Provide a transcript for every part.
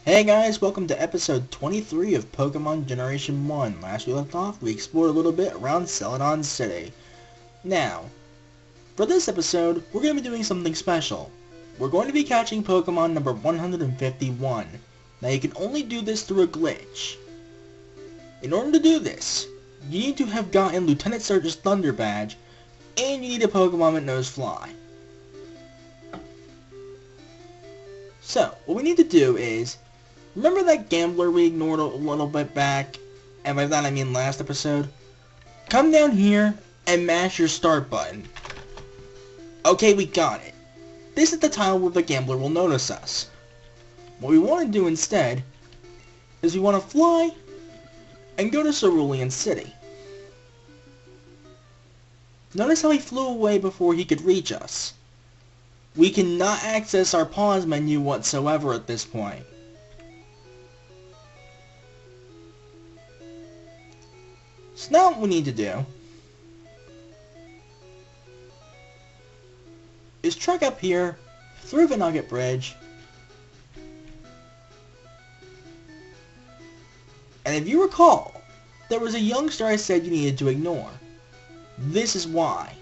Hey guys, welcome to episode 23 of Pokemon Generation 1. Last we left off, we explored a little bit around Celadon City. Now, for this episode, we're going to be doing something special. We're going to be catching Pokemon number 151. Now you can only do this through a glitch. In order to do this, you need to have gotten Lieutenant Surge's Thunder Badge, and you need a Pokemon that knows Fly. So, what we need to do is, remember that gambler we ignored a little bit back? And by that I mean last episode? Come down here and mash your start button. Okay, we got it. This is the tile where the gambler will notice us. What we want to do instead is we want to fly and go to Cerulean City. Notice how he flew away before he could reach us. We cannot access our pause menu whatsoever at this point. So now what we need to do is trek up here through the Nugget Bridge. And if you recall, there was a youngster I said you needed to ignore. This is why.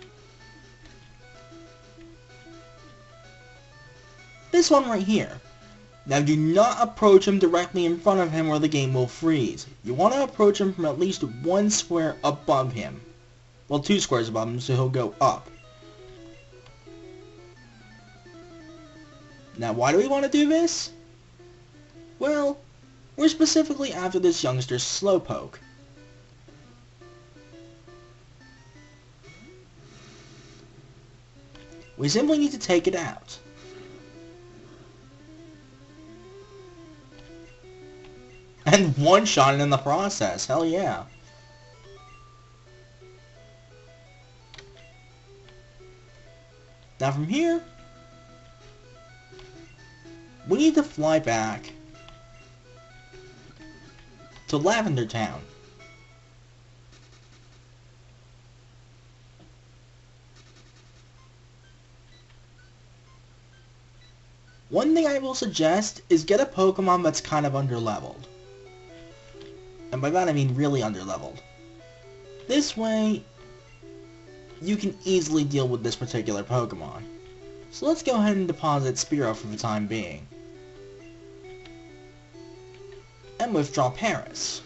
This one right here. Now do not approach him directly in front of him or the game will freeze. You want to approach him from at least one square above him. Well, 2 squares above him, so he'll go up. Now why do we want to do this? Well, we're specifically after this youngster's Slowpoke. We simply need to take it out. And one-shot it in the process. Hell yeah. Now from here, we need to fly back to Lavender Town. One thing I will suggest is get a Pokemon that's kind of underleveled. And by that I mean really underleveled. This way, you can easily deal with this particular Pokemon. So let's go ahead and deposit Spearow for the time being. And withdraw Paris.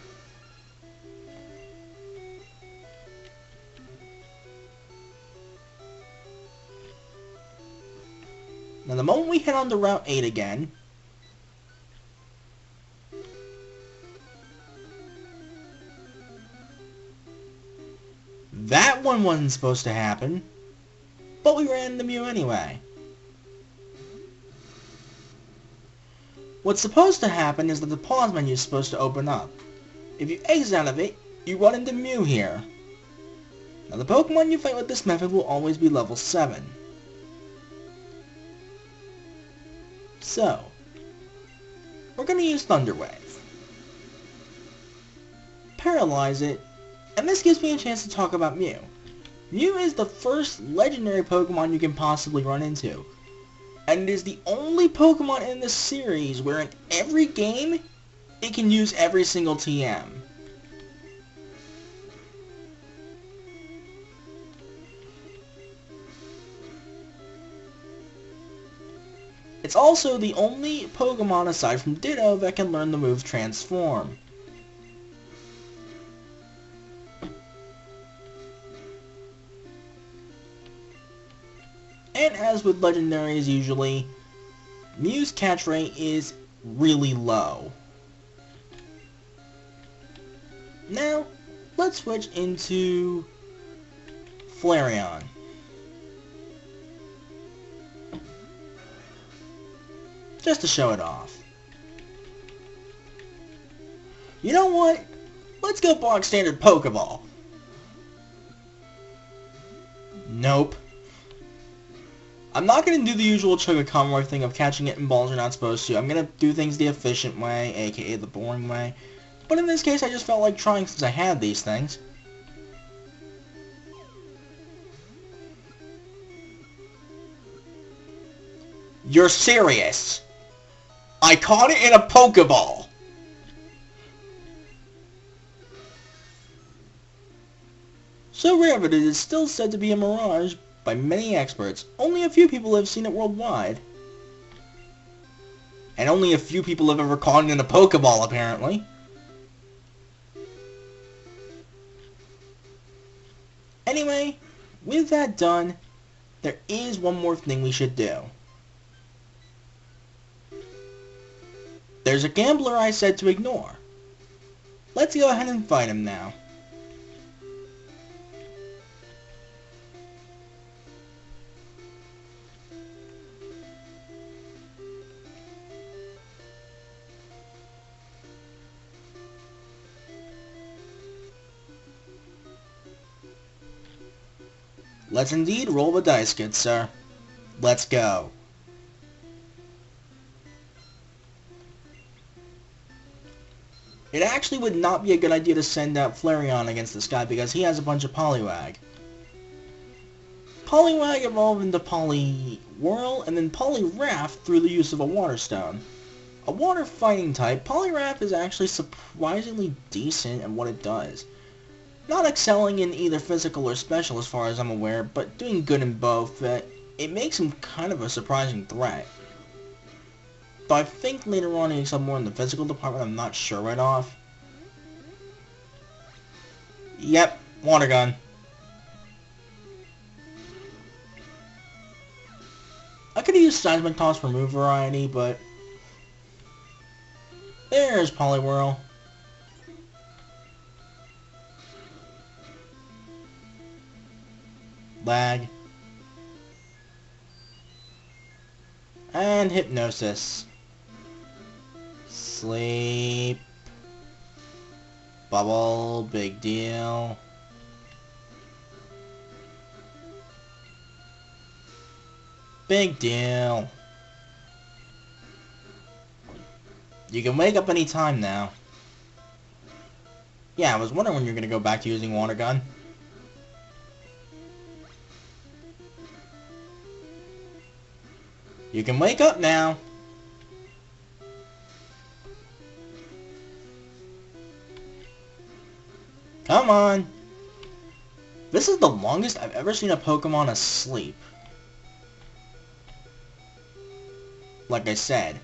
Now the moment we head on to Route 8 again, that one wasn't supposed to happen, but we ran into Mew anyway. What's supposed to happen is that the pause menu is supposed to open up. If you exit out of it, you run into Mew here. Now the Pokemon you fight with this method will always be level 7. So, we're going to use Thunder Wave. Paralyze it, and this gives me a chance to talk about Mew. Mew is the first legendary Pokemon you can possibly run into. And it is the only Pokemon in this series where in every game, it can use every single TM. It's also the only Pokemon aside from Ditto that can learn the move Transform. And as with legendaries usually, Mew's catch rate is really low. Now, let's switch into Flareon. Just to show it off. You know what? Let's go bog standard Pokeball. Nope. I'm not going to do the usual Chugga thing of catching it in balls you're not supposed to. I'm going to do things the efficient way, aka the boring way. But in this case, I just felt like trying since I had these things. You're serious? I caught it in a Pokeball! So rare that it is still said to be a mirage by many experts. Only a few people have seen it worldwide. And only a few people have ever caught it in a Pokeball, apparently. Anyway, with that done, there is one more thing we should do. There's a gambler I said to ignore. Let's go ahead and fight him now. Let's indeed roll the dice, good sir. Let's go. It actually would not be a good idea to send out Flareon against this guy because he has a bunch of Poliwag. Poliwag evolved into Poliwhirl and then Poliwrath through the use of a Water Stone. A water fighting type, Poliwrath is actually surprisingly decent at what it does. Not excelling in either physical or special as far as I'm aware, but doing good in both. It makes him kind of a surprising threat. Though I think later on he excelled more in the physical department, I'm not sure right off. Yep, Water Gun. I could have used Seismic Toss for move variety, but there's Poliwhirl. Lag. And Hypnosis. Sleep. Bubble, big deal. Big deal. You can wake up any time now. Yeah, I was wondering when you're gonna go back to using Water Gun. You can wake up now. Come on. This is the longest I've ever seen a Pokemon asleep. Like I said.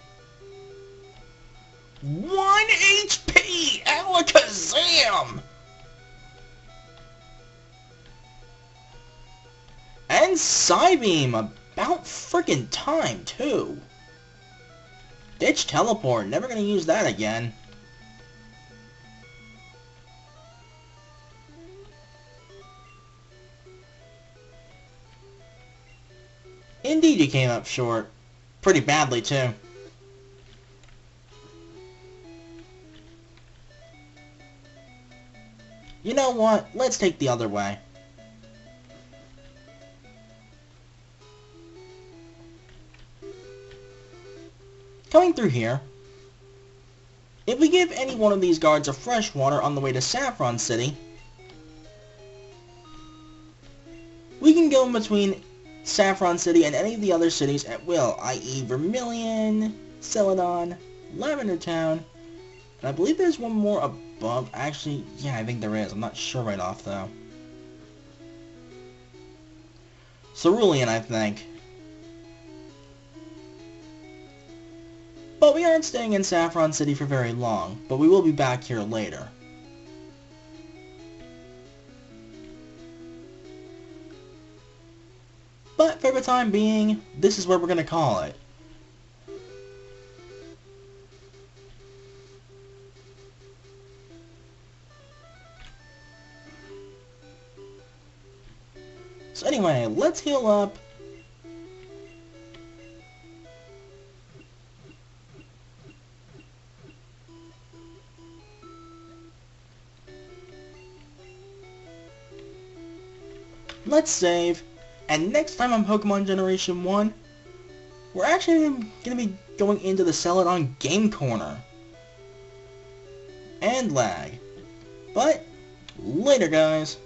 1 HP! Alakazam! And Psybeam! About frickin' time, too. Ditch Teleport. Never gonna use that again. Indeed you came up short. Pretty badly, too. You know what? Let's take the other way. Coming through here, if we give any one of these guards a fresh water on the way to Saffron City, we can go in between Saffron City and any of the other cities at will, i.e. Vermilion, Celadon, Lavender Town, and I believe there's one more above. Actually, yeah, I think there is. I'm not sure right off, though. Cerulean, I think. But we aren't staying in Saffron City for very long, but we will be back here later. But for the time being, this is where we're going to call it. So anyway, let's heal up. Let's save. And next time on Pokemon Generation 1, we're actually going to be going into the Celadon Game Corner. And lag. But, later guys.